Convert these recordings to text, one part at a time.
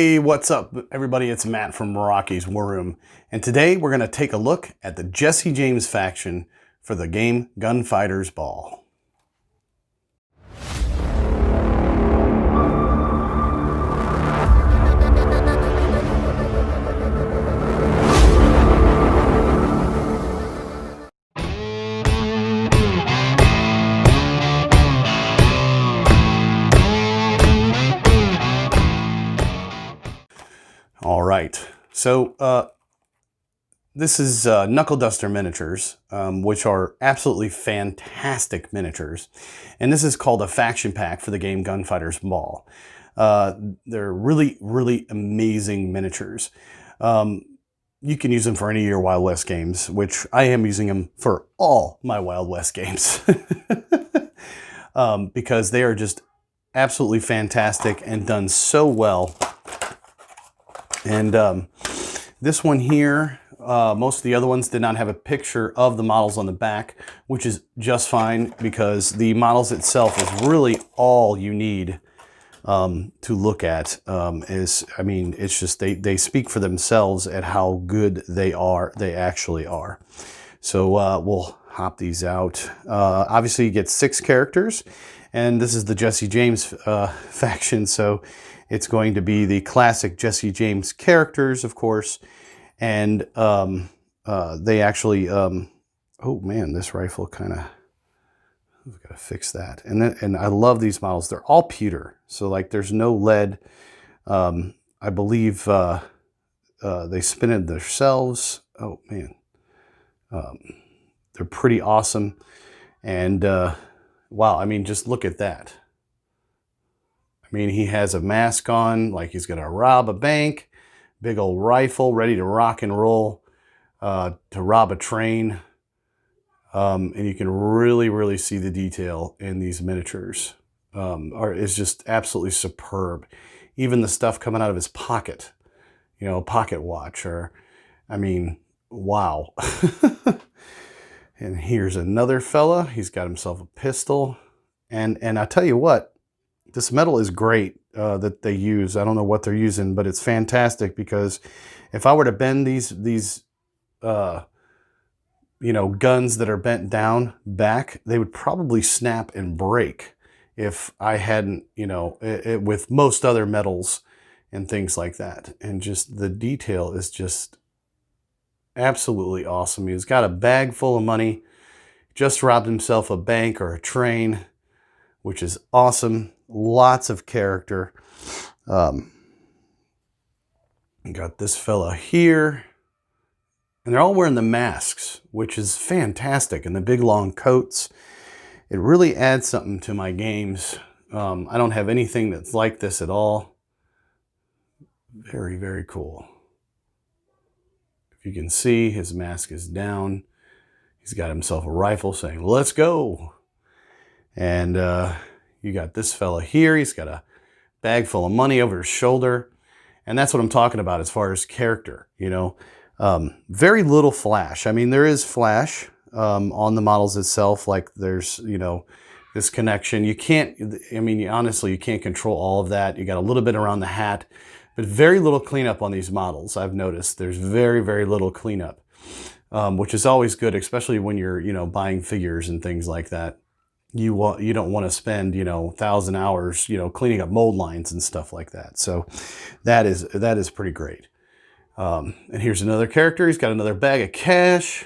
Hey, what's up everybody? It's Matt from Rocky's War Room, and today we're going to take a look at the Jesse James faction for the game Gunfighter's Ball. All right, so this is Knuckleduster miniatures, which are absolutely fantastic miniatures. And this is called a faction pack for the game Gunfighter's Ball. They're really, really amazing miniatures. You can use them for any of your Wild West games, which I am using them for all my Wild West games. Because they are just absolutely fantastic and done so well. And this one here, most of the other ones did not have a picture of the models on the back, which is just fine because the models itself is really all you need to look at. It's just they speak for themselves at how good they actually are. So we'll hop these out. Obviously you get 6 characters, and this is the Jesse James faction, so it's going to be the classic Jesse James characters, of course, and they actually, oh man, this rifle kind of, we've got to fix that. And I love these models. They're all pewter, so like there's no lead. I believe they spin it themselves. Oh man, they're pretty awesome. And wow, I mean, just look at that. I mean, he has a mask on, like he's gonna rob a bank, big old rifle, ready to rock and roll, to rob a train. And you can really, really see the detail in these miniatures. It's just absolutely superb. Even the stuff coming out of his pocket, you know, a pocket watch, or, I mean, wow. And here's another fella. He's got himself a pistol. And I tell you what, this metal is great that they use. I don't know what they're using, but it's fantastic because if I were to bend these you know, guns that are bent down back, they would probably snap and break if I hadn't, you know, with most other metals and things like that. And just the detail is just absolutely awesome. He's got a bag full of money, just robbed himself a bank or a train, which is awesome. Lots of character. Got this fella here. And they're all wearing the masks, which is fantastic. And the big long coats. It really adds something to my games. I don't have anything that's like this at all. Very, very cool. If you can see, his mask is down. He's got himself a rifle saying, "Let's go." And you got this fella here. He's got a bag full of money over his shoulder. And that's what I'm talking about as far as character, you know. Very little flash. I mean, there is flash on the models itself. Like there's, you know, this connection. You can't, I mean, honestly, you can't control all of that. You got a little bit around the hat, but very little cleanup on these models. I've noticed there's very, very little cleanup, which is always good, especially when you're, you know, buying figures and things like that. You don't want to spend, you know, 1,000 hours, you know, cleaning up mold lines and stuff like that. So that is pretty great. And here's another character. He's got another bag of cash.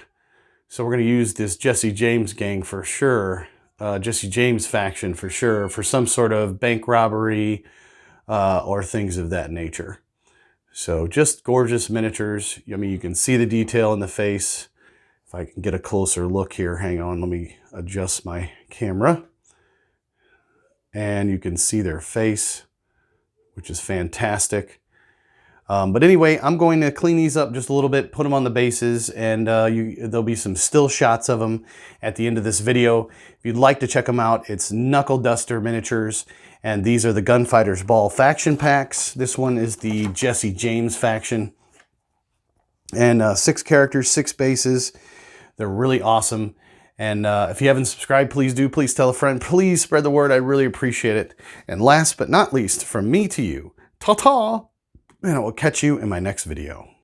So we're going to use this Jesse James gang for sure. Jesse James faction for sure, for some sort of bank robbery or things of that nature. So just gorgeous miniatures. I mean, you can see the detail in the face. If I can get a closer look here, hang on, let me adjust my camera. And you can see their face, which is fantastic. But anyway, I'm going to clean these up just a little bit, put them on the bases, and there'll be some still shots of them at the end of this video. If you'd like to check them out, it's Knuckleduster Miniatures, and these are the Gunfighter's Ball faction packs. This one is the Jesse James faction. And 6 characters, 6 bases. They're really awesome. And if you haven't subscribed, please do. Please tell a friend. Please spread the word. I really appreciate it. And last but not least, from me to you, ta-ta! and I will catch you in my next video.